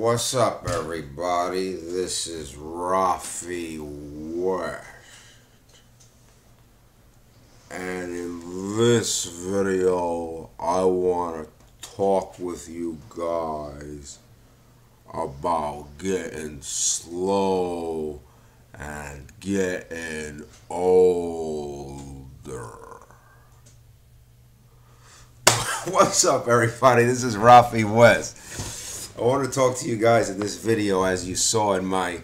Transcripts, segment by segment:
What's up, everybody? This is Rafe West, and in this video, I want to talk with you guys about getting slow and getting older. What's up, everybody? This is Rafe West. I want to talk to you guys in this video, as you saw in my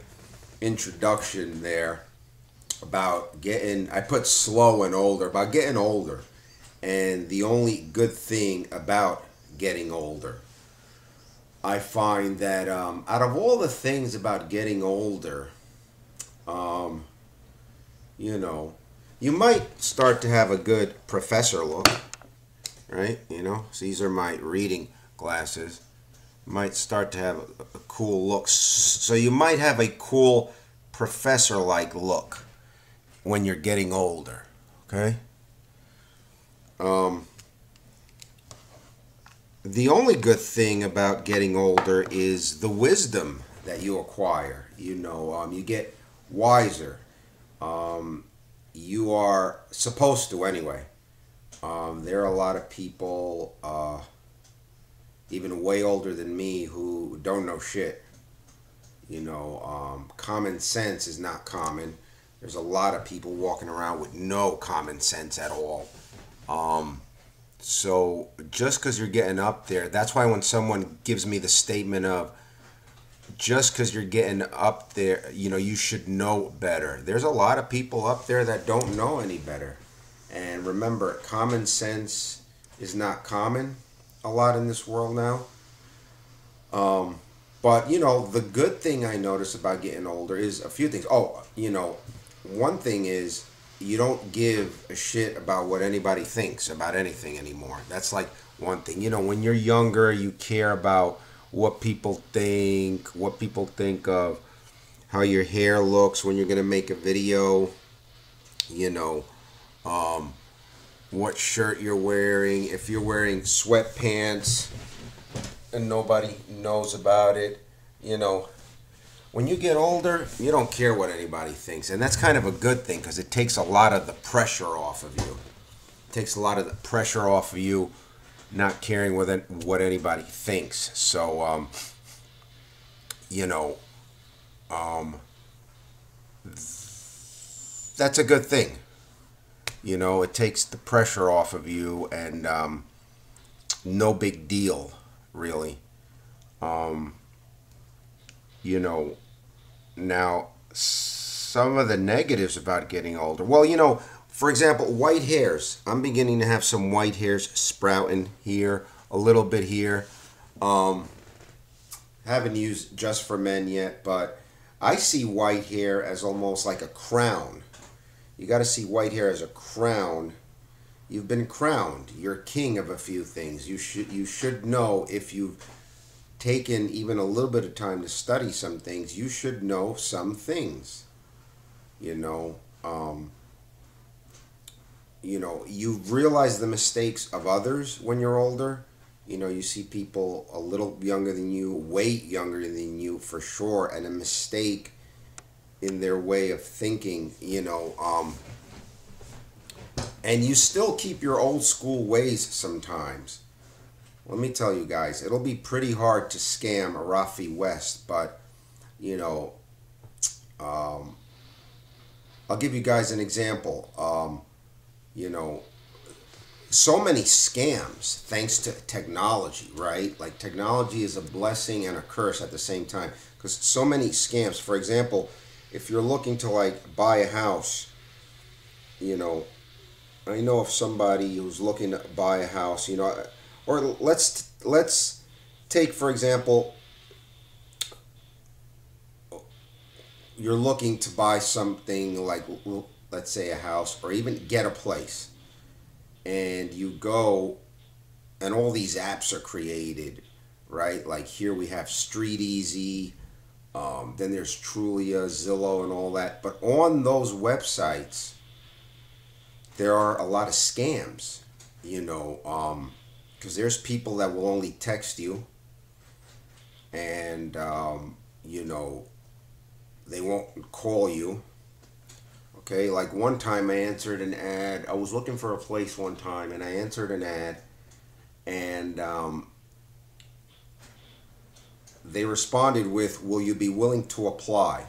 introduction there, about I put slow and older, about getting older, and the only good thing about getting older. I find that out of all the things about getting older, you might start to have a good professor look, right? So these are my reading glasses. Might start to have a cool look. So you might have a cool professor-like look when you're getting older, okay? The only good thing about getting older is the wisdom that you acquire. You get wiser. You are supposed to anyway. There are a lot of people even way older than me who don't know shit. Common sense is not common. There's a lot of people walking around with no common sense at all. So just because you're getting up there, that's why when someone gives me the statement of just because you're getting up there, you should know better. There's a lot of people up there that don't know any better. And remember, common sense is not common a lot in this world now. But the good thing I notice about getting older is a few things. One thing is you don't give a shit about what anybody thinks about anything anymore. That's like one thing. When you're younger, you care about what people think of how your hair looks when you're gonna make a video, what shirt you're wearing, if you're wearing sweatpants and nobody knows about it. When you get older, you don't care what anybody thinks, and that's kind of a good thing because it takes a lot of the pressure off of you. It takes a lot of the pressure off of you not caring what anybody thinks. So that's a good thing. It takes the pressure off of you, and no big deal, really. Now, some of the negatives about getting older. Well, for example, white hairs. I'm beginning to have some white hairs sprouting here, a little bit here. Haven't used Just for Men yet, but I see white hair as almost like a crown. You got to see white hair as a crown. You've been crowned. You're king of a few things. You should know, if you've taken even a little bit of time to study some things, you should know some things. You've realized the mistakes of others when you're older. You see people a little younger than you, way younger than you for sure, and a mistake in their way of thinking, and you still keep your old school ways sometimes. Let me tell you guys, it'll be pretty hard to scam a Rafe West, but I'll give you guys an example. So many scams thanks to technology, right? Like, technology is a blessing and a curse at the same time, because so many scams. For example, if you're looking to buy a house, I know of somebody who's looking to buy a house, or let's take, for example, you're looking to buy something like, let's say, a house, or even get a place, and you go, and all these apps are created, right? Like, here we have Street Easy, then there's Trulia, Zillow, and all that. But on those websites, there are a lot of scams, because there's people that will only text you, and you know, they won't call you. Okay, like one time I answered an ad. I was looking for a place one time, and I answered an ad, and they responded with, "Will you be willing to apply?"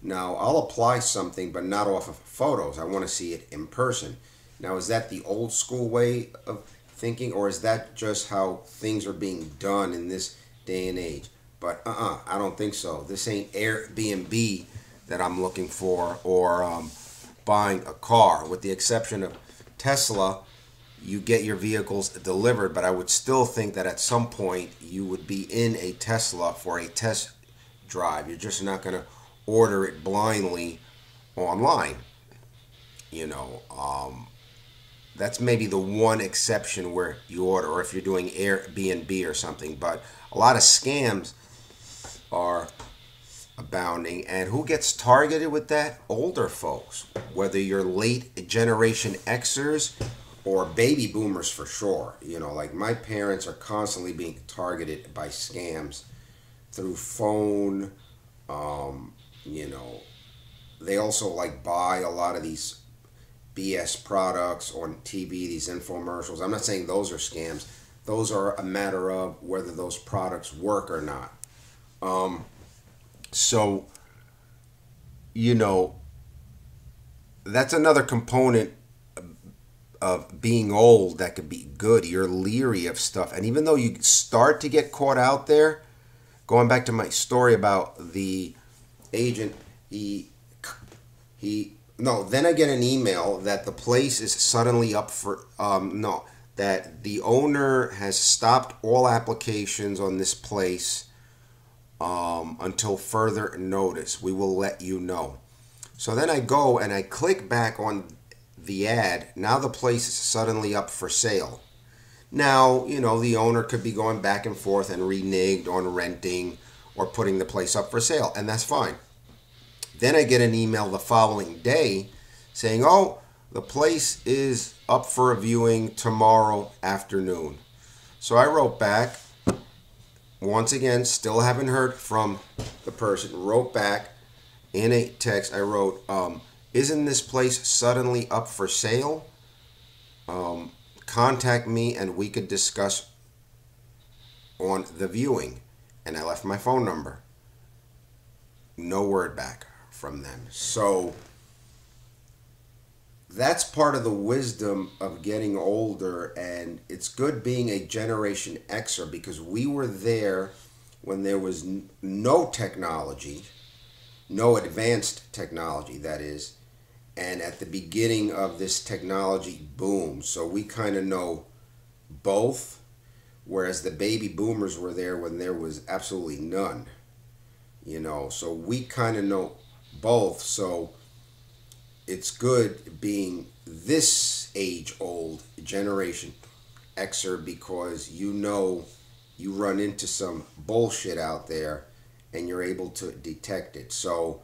Now, I'll apply something, but not off of photos. I want to see it in person. Now, is that the old school way of thinking, or is that just how things are being done in this day and age? But I don't think so. This ain't Airbnb that I'm looking for, or buying a car. With the exception of Tesla, you get your vehicles delivered, but I would still think that at some point you would be in a Tesla for a test drive. You're just not going to order it blindly online. You know, that's maybe the one exception where you order, or if you're doing Airbnb or something. But a lot of scams are abounding, and who gets targeted with that? Older folks. Whether you're late generation Xers or baby boomers, for sure. You know, like my parents are constantly being targeted by scams through phone. You know, they also like buy a lot of these BS products on TV, these infomercials. I'm not saying those are scams. Those are a matter of whether those products work or not. So, you know, that's another component of being old that could be good. You're leery of stuff. And even though you start to get caught out there, going back to my story about the agent, then I get an email that the place is suddenly up for, no, that the owner has stopped all applications on this place until further notice. We will let you know. So then I go and I click back on the ad. Now the place is suddenly up for sale. Now, you know, the owner could be going back and forth and reneged on renting or putting the place up for sale, and that's fine. Then I get an email the following day saying, oh, the place is up for a viewing tomorrow afternoon. So I wrote back, once again, still haven't heard from the person, wrote back in a text. I wrote, isn't this place suddenly up for sale? Contact me and we could discuss on the viewing. And I left my phone number. No word back from them. So that's part of the wisdom of getting older, and it's good being a Generation Xer, because we were there when there was no technology, no advanced technology, that is, and at the beginning of this technology boom. So we kind of know both, whereas the baby boomers were there when there was absolutely none. You know, so we kind of know both. So it's good being this age old Generation Xer, because you know you run into some bullshit out there and you're able to detect it. So,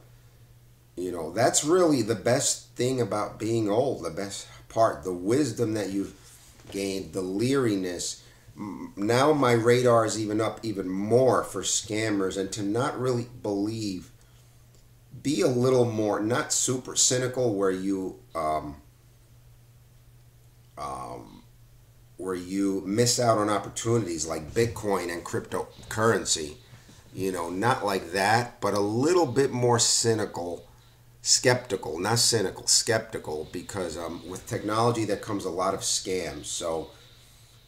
you know, that's really the best thing about being old, the best part, the wisdom that you've gained, the leeriness. Now my radar is even up even more for scammers, and to not really believe, be a little more, not super cynical where you miss out on opportunities like Bitcoin and cryptocurrency. You know, not like that, but a little bit more cynical, skeptical, not cynical, skeptical, because with technology that comes a lot of scams. So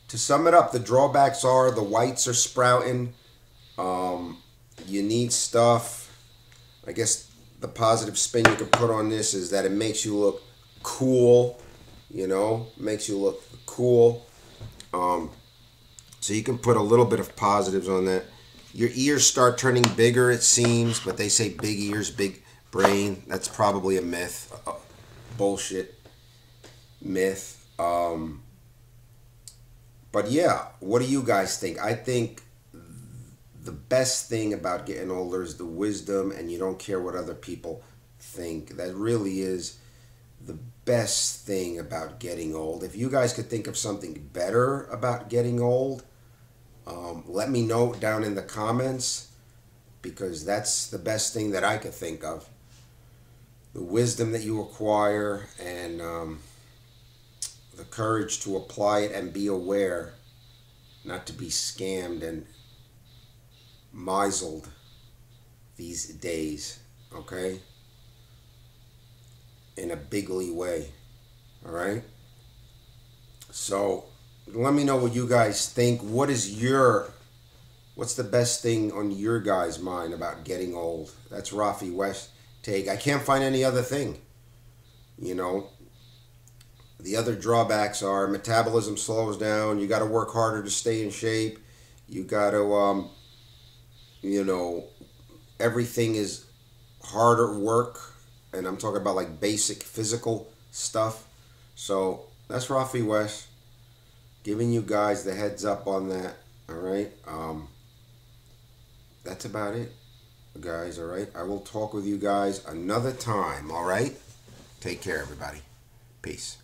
to sum it up, the drawbacks are the whites are sprouting. You need stuff. I guess the positive spin you could put on this is that it makes you look cool. You know, makes you look cool. So you can put a little bit of positives on that. Your ears start turning bigger, it seems, but they say big ears, big brain. That's probably a myth, bullshit myth. But yeah, what do you guys think? I think the best thing about getting older is the wisdom, and you don't care what other people think. That really is the best thing about getting old. If you guys could think of something better about getting old, Let me know down in the comments, because that's the best thing that I could think of. The wisdom that you acquire, and the courage to apply it and be aware not to be scammed and misled these days, okay? In a bigly way, all right? So let me know what you guys think. What's the best thing on your guys' mind about getting old? That's Rafe West take. I can't find any other thing. You know, the other drawbacks are metabolism slows down. You got to work harder to stay in shape. You got to, you know, everything is harder work. And I'm talking about like basic physical stuff. So that's Rafe West giving you guys the heads up on that. All right. That's about it, guys. All right. I will talk with you guys another time. All right. Take care, everybody. Peace.